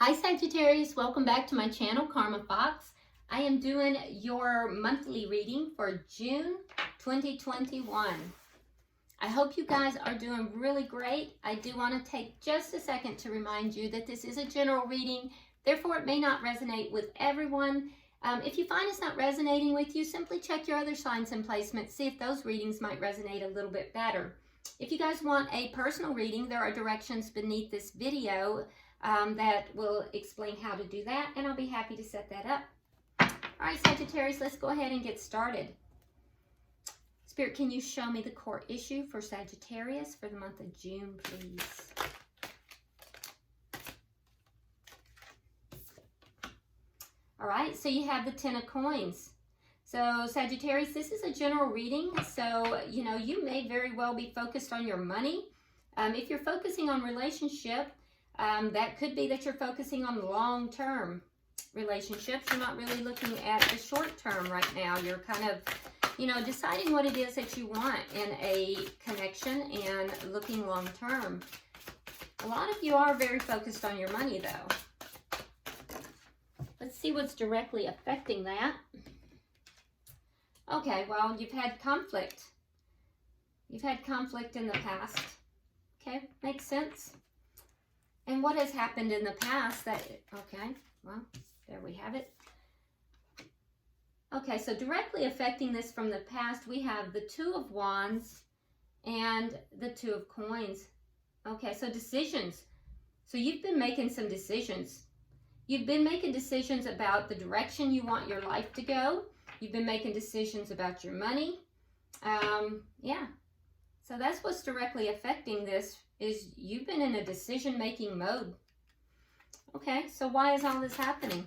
Hi Sagittarius, welcome back to my channel, Karma Fox. I am doing your monthly reading for June 2021. I hope you guys are doing really great. I do want to take just a second to remind you that this is a general reading, therefore it may not resonate with everyone. If you find it's not resonating with you, simply check your other signs and placements, see if those readings might resonate a little bit better. If you guys want a personal reading, there are directions beneath this video that will explain how to do that, and I'll be happy to set that up. All right, Sagittarius, let's go ahead and get started. Spirit, can you show me the core issue for Sagittarius for the month of June, please? All right, so you have the Ten of Coins. So Sagittarius, this is a general reading, so you may very well be focused on your money. If you're focusing on relationship, that could be that you're focusing on long-term relationships. You're not really looking at the short-term right now. You're kind of, deciding what it is that you want in a connection and looking long-term. A lot of you are very focused on your money, though. Let's see what's directly affecting that. Okay, well, you've had conflict. You've had conflict in the past. Okay, makes sense. And what has happened in the past that, okay, well, there we have it. Okay, so directly affecting this from the past, we have the Two of Wands and the Two of Coins. Okay, so decisions. So you've been making some decisions. You've been making decisions about the direction you want your life to go. You've been making decisions about your money. Yeah, so that's what's directly affecting this. Is you've been in a decision-making mode. Okay, so why is all this happening?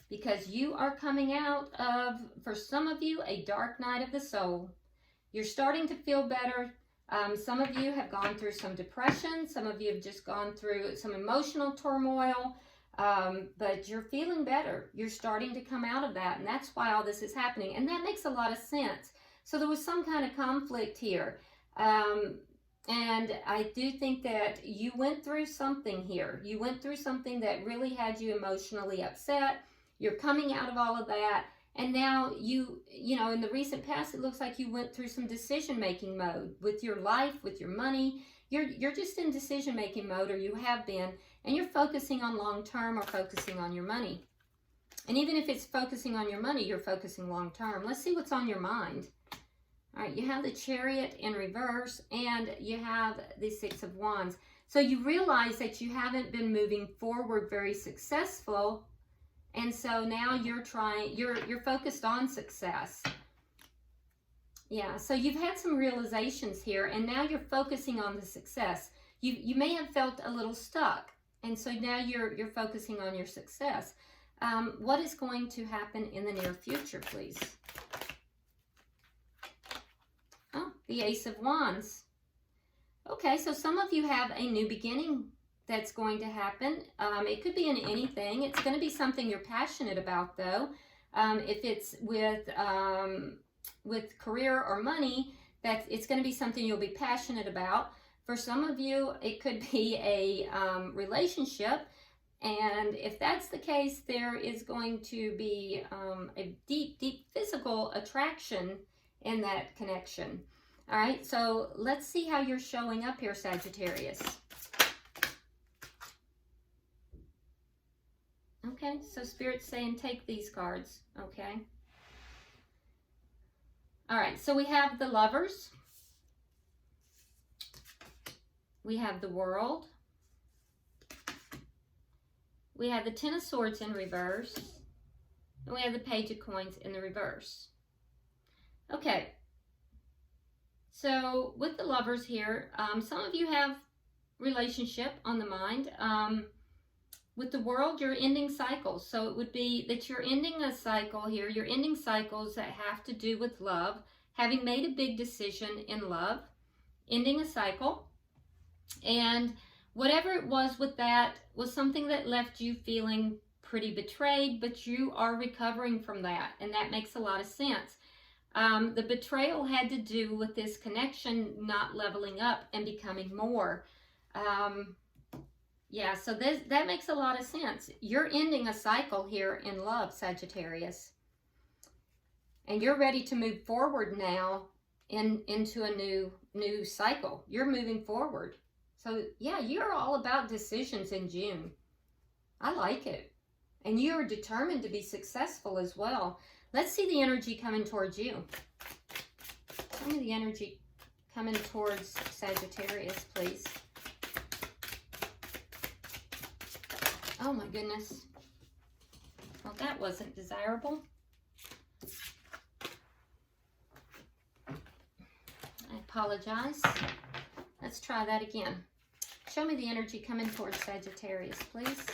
Because you are coming out of, for some of you, a dark night of the soul. You're starting to feel better. Some of you have gone through some depression. Some of you have just gone through some emotional turmoil. But you're feeling better. You're starting to come out of that, and that's why all this is happening. And that makes a lot of sense. So there was some kind of conflict here. And I do think that you went through something here. You went through something that really had you emotionally upset. You're coming out of all of that. And now in the recent past, it looks like you went through some decision-making mode with your life, with your money. You're just in decision-making mode, or you have been, and you're focusing on long-term or focusing on your money. And even if it's focusing on your money, you're focusing long-term. Let's see what's on your mind. All right, you have the Chariot in reverse, and you have the Six of Wands. So you realize that you haven't been moving forward very successful, and so now you're focused on success. Yeah, so you've had some realizations here, and now you're focusing on the success. You may have felt a little stuck, and so now you're focusing on your success. What is going to happen in the near future, please? Oh, the Ace of Wands. Okay, so some of you have a new beginning that's going to happen. It could be in anything. It's going to be something you're passionate about, though. If it's with career or money, it's going to be something you'll be passionate about. For some of you, it could be a relationship. And if that's the case, there is going to be a deep, deep physical attraction in that connection. All right, so let's see how you're showing up here, Sagittarius. Okay, so Spirit's saying take these cards, okay? All right, so we have the Lovers. We have the World. We have the Ten of Swords in reverse. And we have the Page of Coins in the reverse. Okay. So with the Lovers here, some of you have relationship on the mind. With the World, you're ending cycles. So it would be that you're ending a cycle here. You're ending cycles that have to do with love, having made a big decision in love, ending a cycle. And whatever it was with that was something that left you feeling pretty betrayed, but you are recovering from that, and that makes a lot of sense. The betrayal had to do with this connection not leveling up and becoming more. Yeah, so that makes a lot of sense. You're ending a cycle here in love, Sagittarius. And you're ready to move forward now into a new cycle. You're moving forward. So yeah, you're all about decisions in June. I like it. And you're determined to be successful as well. Let's see the energy coming towards you. Tell me the energy coming towards Sagittarius, please. Oh my goodness. Well, that wasn't desirable. I apologize. Let's try that again. Show me the energy coming towards Sagittarius, please.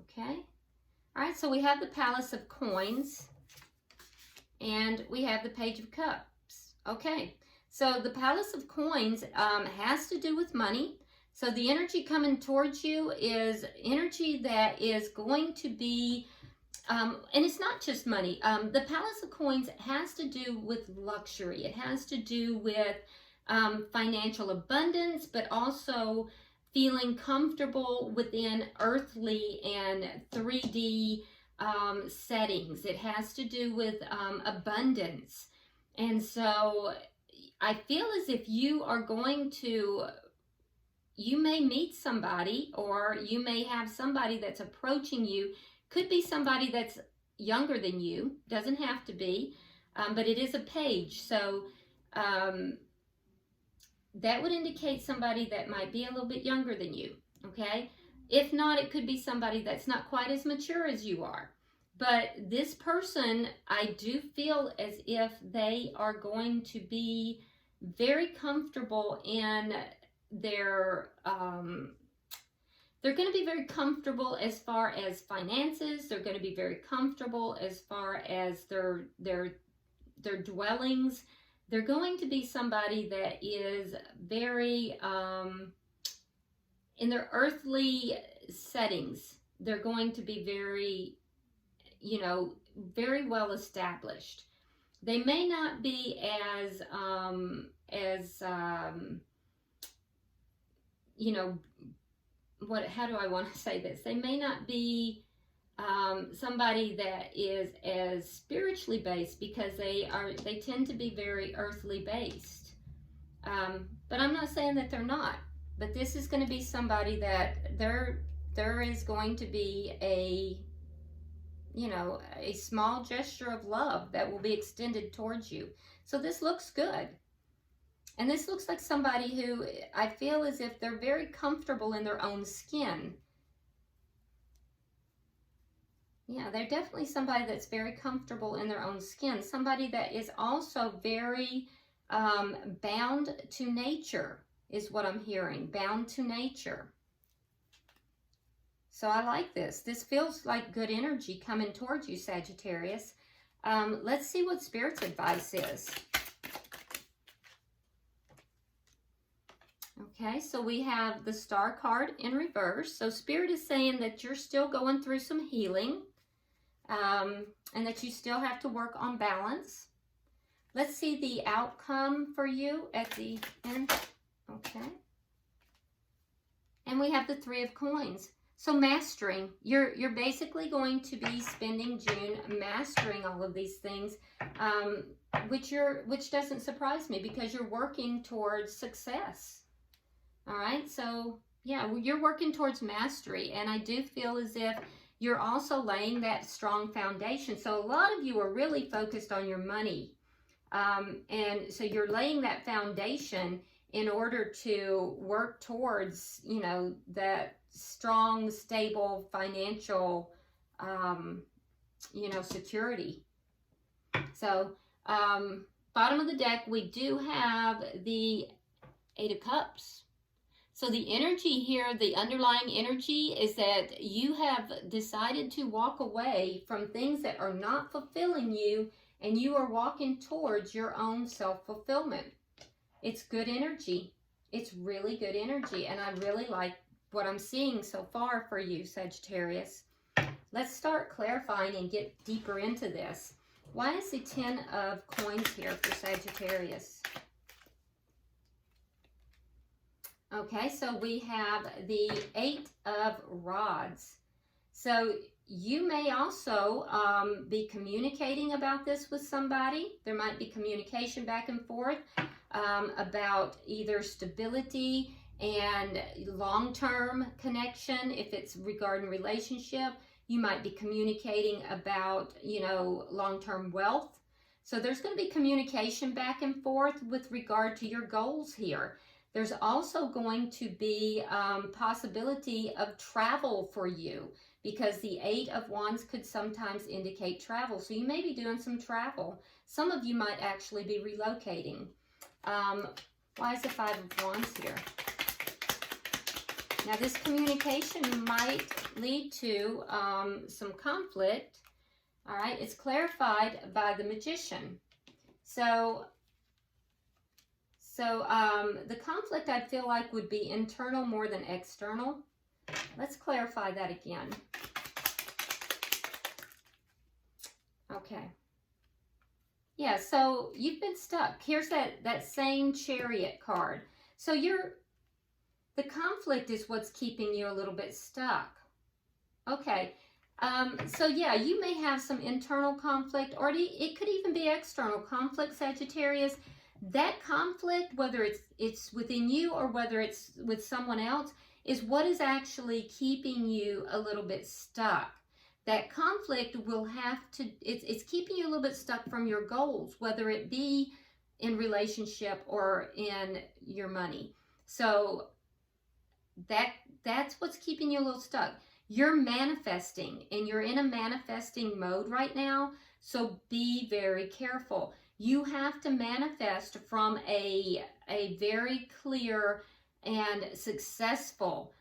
Okay. All right, so we have the Palace of Coins and we have the Page of Cups. Okay, so the Palace of Coins has to do with money. So the energy coming towards you is energy that is going to be, and it's not just money. The Palace of Coins has to do with luxury. It has to do with financial abundance, but also feeling comfortable within earthly and 3D settings. It has to do with abundance. And so I feel as if you are going to, you may meet somebody, or you may have somebody that's approaching you. Could be somebody that's younger than you, doesn't have to be, but it is a page. So that would indicate somebody that might be a little bit younger than you, okay? If not, it could be somebody that's not quite as mature as you are. But this person, I do feel as if they are going to be very comfortable in their, they're going to be very comfortable as far as finances. They're going to be very comfortable as far as their dwellings. They're going to be somebody that is very, in their earthly settings, they're going to be very, you know, very well established. They may not be as you know, how do I want to say this? They may not be somebody that is as spiritually based, because they tend to be very earthly based. But I'm not saying that they're not. But this is going to be somebody that there is going to be a, you know, a small gesture of love that will be extended towards you. So this looks good. And this looks like somebody who I feel as if they're very comfortable in their own skin. Yeah, they're definitely somebody that's very comfortable in their own skin. Somebody that is also very bound to nature is what I'm hearing. Bound to nature. So I like this. This feels like good energy coming towards you, Sagittarius. Let's see what Spirit's advice is. Okay, so we have the Star card in reverse. So Spirit is saying that you're still going through some healing, and that you still have to work on balance. Let's see the outcome for you at the end. Okay. And we have the Three of Coins. So mastering, you're basically going to be spending June mastering all of these things, which doesn't surprise me, because you're working towards success. All right, so yeah, you're working towards mastery, and I do feel as if you're also laying that strong foundation. So a lot of you are really focused on your money, and so you're laying that foundation in order to work towards, you know, that strong, stable financial, you know, security. So bottom of the deck, we do have the Eight of Cups. So the energy here, the underlying energy, is that you have decided to walk away from things that are not fulfilling you, and you are walking towards your own self-fulfillment. It's good energy. It's really good energy, and I really like what I'm seeing so far for you, Sagittarius. Let's start clarifying and get deeper into this. Why is the Ten of Coins here for Sagittarius? Okay, so we have the 8 of Rods. So you may also be communicating about this with somebody. There might be communication back and forth about either stability and long-term connection. If it's regarding relationship, you might be communicating about, you know, long-term wealth. So there's going to be communication back and forth with regard to your goals here. There's also going to be possibility of travel for you, because the 8 of Wands could sometimes indicate travel. So you may be doing some travel. Some of you might actually be relocating. Why is the 5 of Wands here? Now this communication might lead to some conflict. All right, it's clarified by the Magician. So the conflict, I feel like, would be internal more than external. Let's clarify that again. Okay. Yeah, so you've been stuck. Here's that same Chariot card. So the conflict is what's keeping you a little bit stuck. Okay. So yeah, you may have some internal conflict, or it could even be external conflict, Sagittarius. That conflict, whether it's within you or whether it's with someone else, is what is actually keeping you a little bit stuck. That conflict will have to, it's keeping you a little bit stuck from your goals, whether it be in relationship or in your money. So that's what's keeping you a little stuck. You're manifesting, and you're in a manifesting mode right now, so be very careful. You have to manifest from a very clear and successful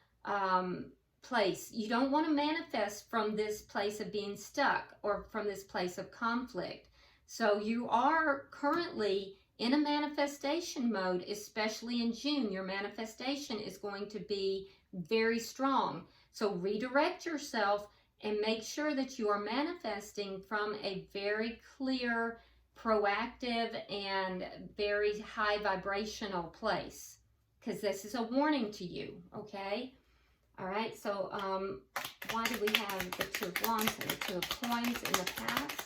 place. You don't want to manifest from this place of being stuck or from this place of conflict. So you are currently in a manifestation mode, especially in June. Your manifestation is going to be very strong. So redirect yourself and make sure that you are manifesting from a very clear, proactive, and very high vibrational place, because this is a warning to you, okay? All right, so why do we have the 2 of Wands and the 2 of Coins in the past?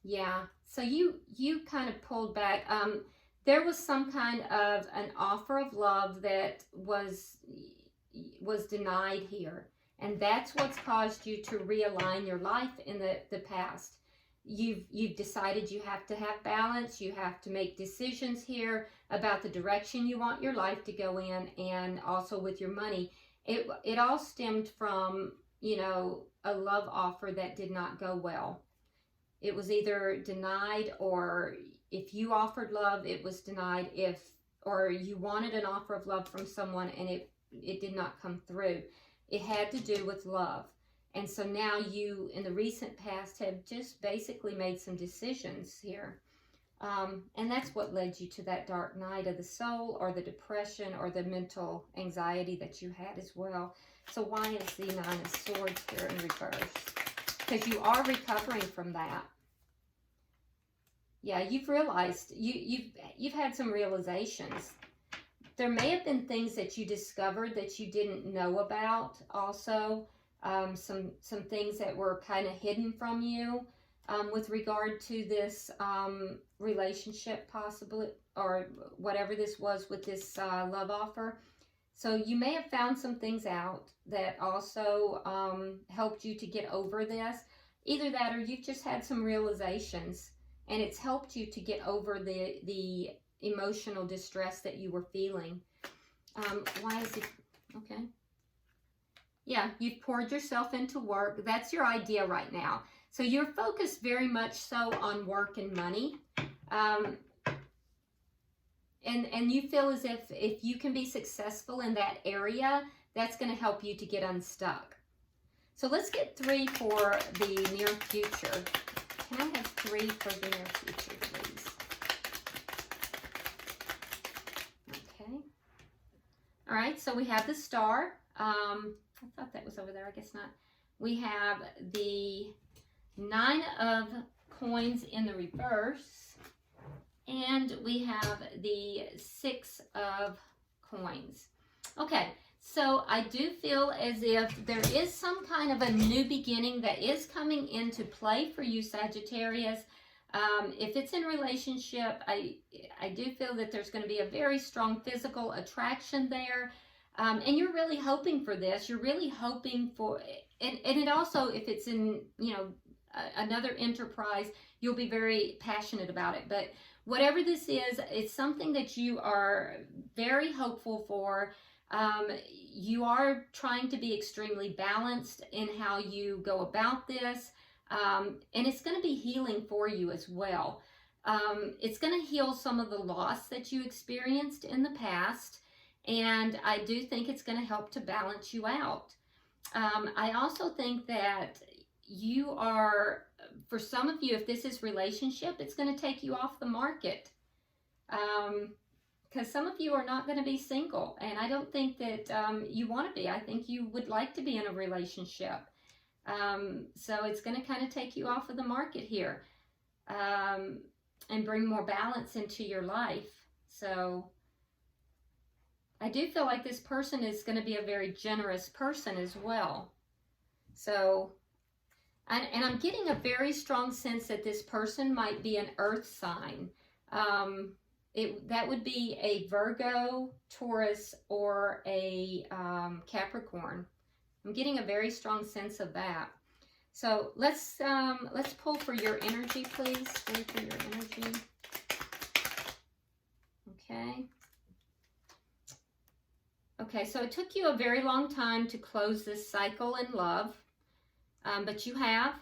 Yeah, so you kind of pulled back. There was some kind of an offer of love that was denied here. And that's what's caused you to realign your life in the past. You've decided you have to have balance. You have to make decisions here about the direction you want your life to go in, and also with your money. It all stemmed from, you know, a love offer that did not go well. It was either denied, or if you offered love, it was denied. Or you wanted an offer of love from someone and it did not come through. It had to do with love. And so now you, in the recent past, have just basically made some decisions here. And that's what led you to that dark night of the soul, or the depression, or the mental anxiety that you had as well. So why is the 9 of Swords here in reverse? Because you are recovering from that. Yeah, you've realized, you've had some realizations. There may have been things that you discovered that you didn't know about also. Some things that were kind of hidden from you with regard to this relationship, possibly, or whatever this was with this love offer. So you may have found some things out that also helped you to get over this. Either that, or you've just had some realizations, and it's helped you to get over the emotional distress that you were feeling. Why is it? Okay. Yeah, you've poured yourself into work. That's your idea right now. So you're focused very much so on work and money. And you feel as if you can be successful in that area, that's going to help you to get unstuck. So let's get 3 for the near future. Can I have 3 for the near future, please? Okay. All right, so we have the Star. I thought that was over there. I guess not. We have the 9 of Coins in the reverse. And we have the 6 of coins. Okay, so I do feel as if there is some kind of a new beginning that is coming into play for you, Sagittarius. If it's in relationship, I do feel that there's going to be a very strong physical attraction there. And you're really hoping for this. You're really hoping for, and it also, if it's in, you know, another enterprise, you'll be very passionate about it. But whatever this is, it's something that you are very hopeful for. You are trying to be extremely balanced in how you go about this. And it's going to be healing for you as well. It's going to heal some of the loss that you experienced in the past. And I do think it's going to help to balance you out. I also think that you are, for some of you, if this is relationship, it's going to take you off the market. Because some of you are not going to be single. And I don't think that you want to be. I think you would like to be in a relationship. So it's going to kind of take you off of the market here. And bring more balance into your life. So I do feel like this person is going to be a very generous person as well. So, and I'm getting a very strong sense that this person might be an earth sign. That would be a Virgo, Taurus, or a Capricorn. I'm getting a very strong sense of that. So let's pull for your energy, please. Pull for your energy. Okay. Okay, so it took you a very long time to close this cycle in love, but you have,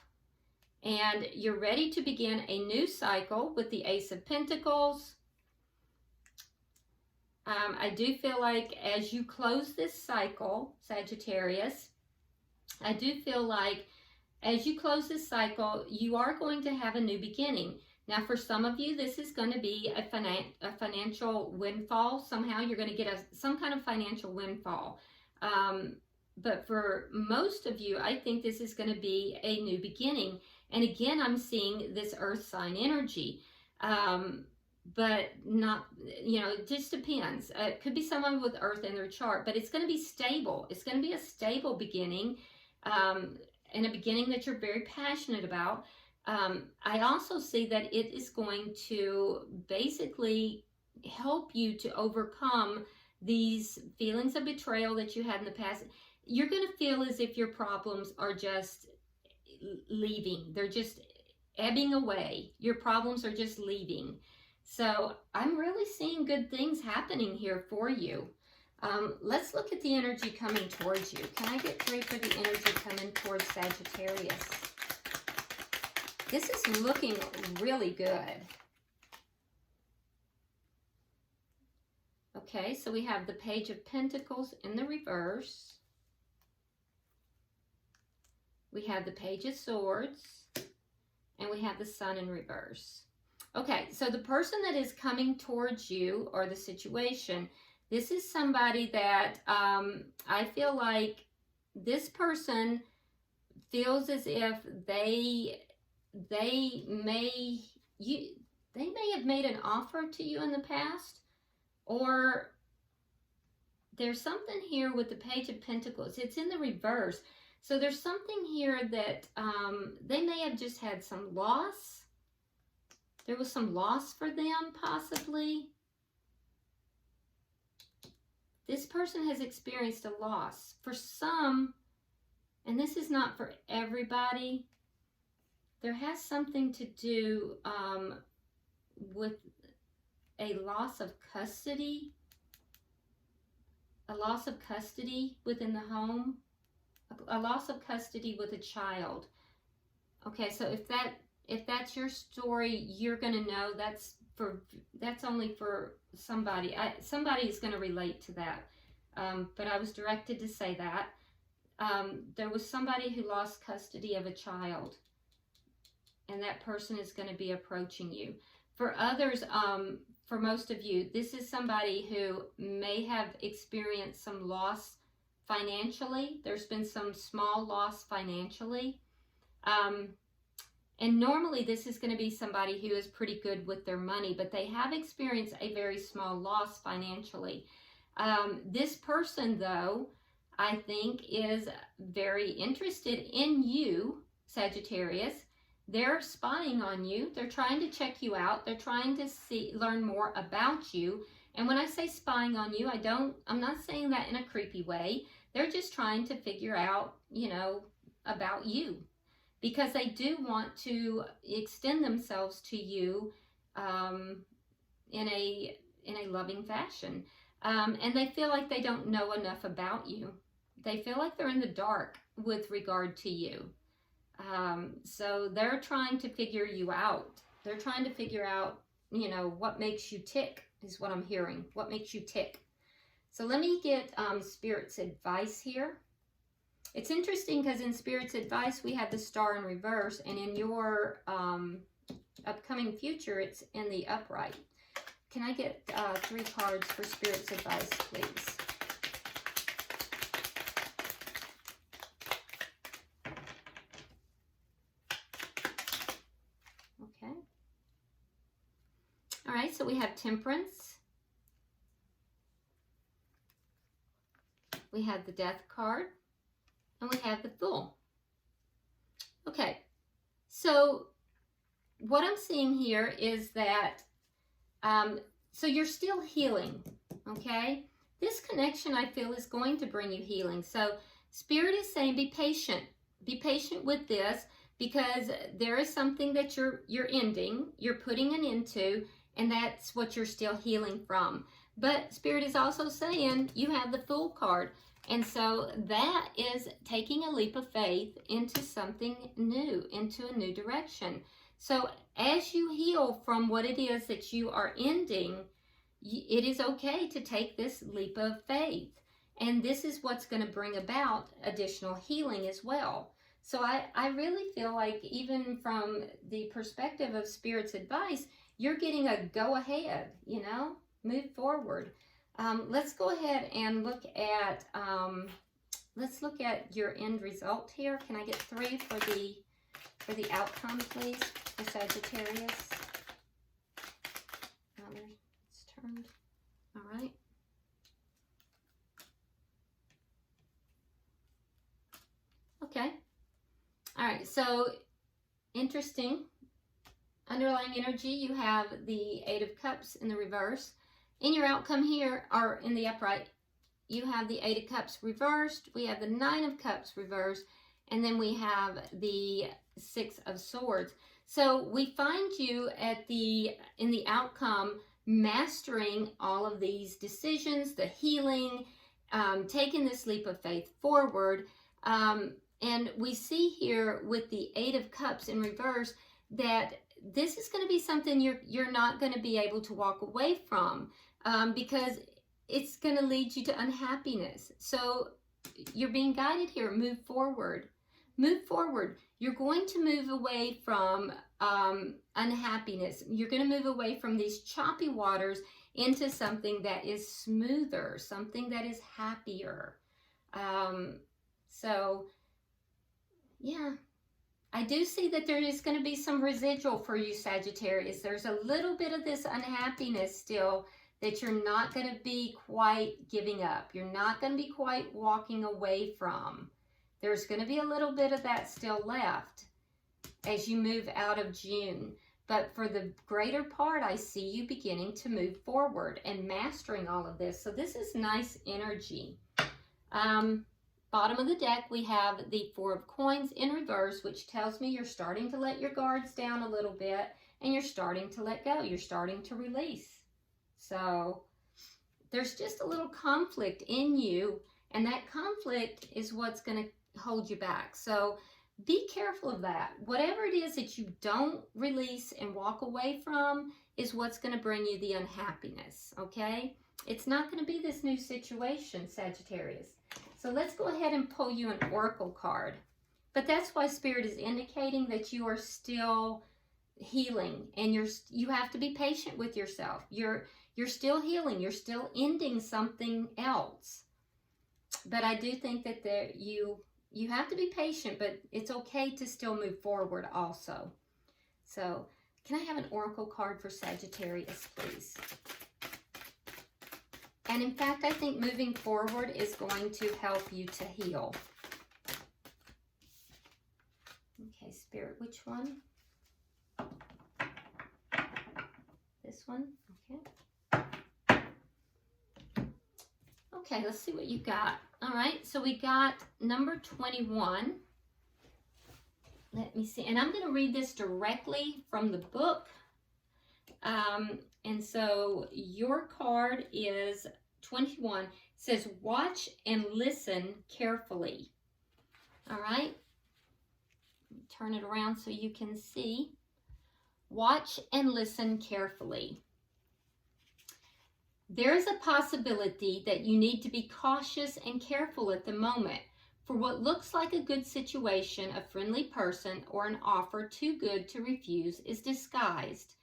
and you're ready to begin a new cycle with the Ace of Pentacles. I do feel like as you close this cycle, Sagittarius, I do feel like as you close this cycle, you are going to have a new beginning. Now, for some of you, this is going to be a financial windfall. Somehow you're going to get some kind of financial windfall. But for most of you, I think this is going to be a new beginning. And again, I'm seeing this earth sign energy. But not, you know, it just depends. It could be someone with earth in their chart, but it's going to be stable. It's going to be a stable beginning, and a beginning that you're very passionate about. I also see that it is going to basically help you to overcome these feelings of betrayal that you had in the past. You're going to feel as if your problems are just leaving. They're just ebbing away. Your problems are just leaving. So I'm really seeing good things happening here for you. Let's look at the energy coming towards you. Can I get 3 for the energy coming towards Sagittarius? This is looking really good. Okay, so we have the Page of Pentacles in the reverse. We have the Page of Swords. And we have the Sun in reverse. Okay, so the person that is coming towards you, or the situation, this is somebody that I feel like this person feels as if they may have made an offer to you in the past, or there's something here with the Page of Pentacles. It's in the reverse. So there's something here that they may have just had some loss. There was some loss for them, possibly. This person has experienced a loss. For some, and this is not for everybody, there has something to do with a loss of custody. A loss of custody within the home. A loss of custody with a child. Okay, so if that's your story, you're going to know that's only for somebody. Somebody is going to relate to that. But I was directed to say that. There was somebody who lost custody of a child, and that person is going to be approaching you. For others, for most of you, this is somebody who may have experienced some loss financially. There's been some small loss financially. And normally this is going to be somebody who is pretty good with their money, but they have experienced a very small loss financially. This person, though, I think is very interested in you, Sagittarius. They're spying on you. They're trying to check you out. They're trying to learn more about you. And when I say spying on you, I'm not saying that in a creepy way. They're just trying to figure out, about you, because they do want to extend themselves to you in a loving fashion. And they feel like they don't know enough about you. They feel like they're in the dark with regard to you. So they're trying to figure you out. They're trying to figure out, what makes you tick is what I'm hearing. What makes you tick? So let me get Spirit's advice here. It's interesting because in Spirit's advice, we have the star in reverse, and in your upcoming future, it's in the upright. Can I get 3 cards for Spirit's advice, please? Okay. All right, so we have Temperance. We have the Death card. And we have the Fool. Okay, so what I'm seeing here is that, so you're still healing, okay? This connection, I feel, is going to bring you healing. So Spirit is saying be patient. Be patient with this, because there is something that you're ending, you're putting an end to, and that's what you're still healing from. But Spirit is also saying you have the Fool card. And so that is taking a leap of faith into something new, into a new direction. So as you heal from what it is that you are ending, it is okay to take this leap of faith. And this is what's going to bring about additional healing as well. So I really feel like, even from the perspective of Spirit's advice, you're getting a go ahead, move forward. Let's go ahead and look at your end result here. Can I get 3 for the outcome, please, for Sagittarius? It's turned. All right. Okay. All right. So interesting. Underlying energy. You have the 8 of Cups in the reverse. In your outcome here, or in the upright, you have the 8 of Cups reversed. We have the 9 of Cups reversed. And then we have the 6 of Swords. So we find you in the outcome mastering all of these decisions, the healing, taking this leap of faith forward. And we see here with the 8 of Cups in reverse that this is going to be something you're not going to be able to walk away from, because it's going to lead you to unhappiness. So you're being guided here. Move forward. Move forward. You're going to move away from unhappiness. You're going to move away from these choppy waters into something that is smoother, something that is happier. So, yeah. I do see that there is going to be some residual for you, Sagittarius. There's a little bit of this unhappiness still that you're not going to be quite giving up. You're not going to be quite walking away from. There's going to be a little bit of that still left as you move out of June. But for the greater part, I see you beginning to move forward and mastering all of this. So this is nice energy. Bottom of the deck, we have the 4 of Coins in reverse, which tells me you're starting to let your guards down a little bit, and you're starting to let go. You're starting to release. So there's just a little conflict in you, and that conflict is what's going to hold you back. So be careful of that. Whatever it is that you don't release and walk away from is what's going to bring you the unhappiness, okay? It's not going to be this new situation, Sagittarius. So let's go ahead and pull you an oracle card. But that's why Spirit is indicating that you are still healing, and you have to be patient with yourself. You're still healing. You're still ending something else. But I do think that you have to be patient, but it's okay to still move forward also. So, can I have an oracle card for Sagittarius, please? And in fact, I think moving forward is going to help you to heal. Okay, Spirit, which one? This one? Okay. Okay, let's see what you got. All right, so we got number 21. Let me see. And I'm going to read this directly from the book. And so your card is 21. It says, watch and listen carefully. All right. Turn it around so you can see. Watch and listen carefully. There is a possibility that you need to be cautious and careful at the moment. For what looks like a good situation, a friendly person, or an offer too good to refuse is disguised.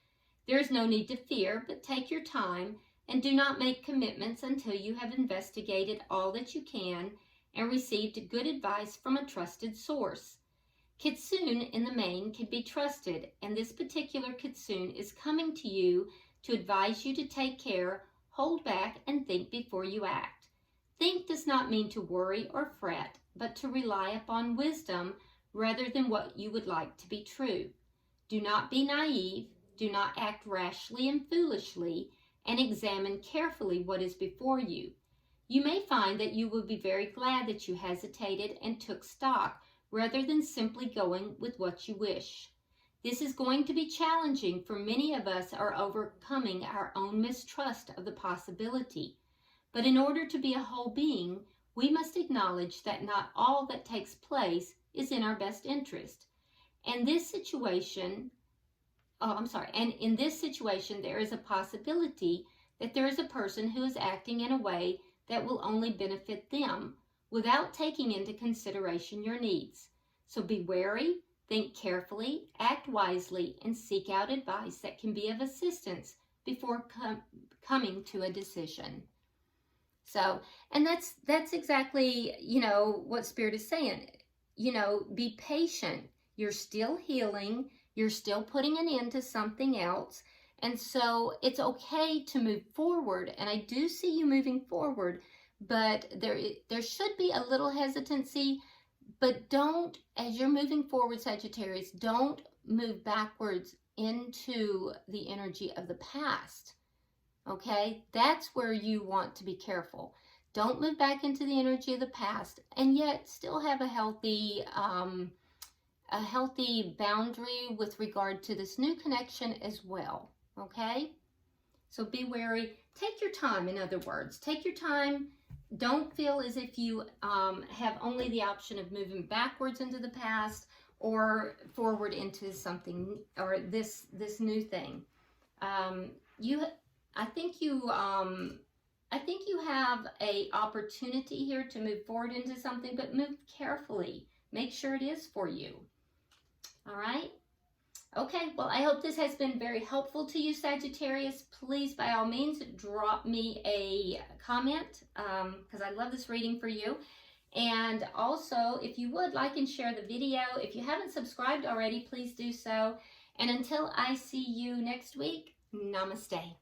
There is no need to fear, but take your time and do not make commitments until you have investigated all that you can and received good advice from a trusted source. Kitsune in the main can be trusted, and this particular kitsune is coming to you to advise you to take care, hold back, and think before you act. Think does not mean to worry or fret, but to rely upon wisdom rather than what you would like to be true. Do not be naive, do not act rashly and foolishly, and examine carefully what is before you. You may find that you will be very glad that you hesitated and took stock rather than simply going with what you wish. This is going to be challenging, for many of us are overcoming our own mistrust of the possibility. But in order to be a whole being, we must acknowledge that not all that takes place is in our best interest. And in this situation, there is a possibility that there is a person who is acting in a way that will only benefit them without taking into consideration your needs. So be wary, think carefully, act wisely, and seek out advice that can be of assistance before coming to a decision. So, and that's exactly, what Spirit is saying. Be patient. You're still healing. You're still putting an end to something else. And so it's okay to move forward. And I do see you moving forward, but there should be a little hesitancy. But don't, as you're moving forward, Sagittarius, don't move backwards into the energy of the past. Okay? That's where you want to be careful. Don't move back into the energy of the past, and yet still have a healthy boundary with regard to this new connection as well. Okay? So be wary. Take your time, in other words. Take your time. Don't feel as if you have only the option of moving backwards into the past or forward into something, or this new thing. I think you have a opportunity here to move forward into something, but move carefully. Make sure it is for you. All right? Okay, well, I hope this has been very helpful to you, Sagittarius. Please, by all means, drop me a comment because I love this reading for you. And also, if you would, like and share the video. If you haven't subscribed already, please do so. And until I see you next week, namaste.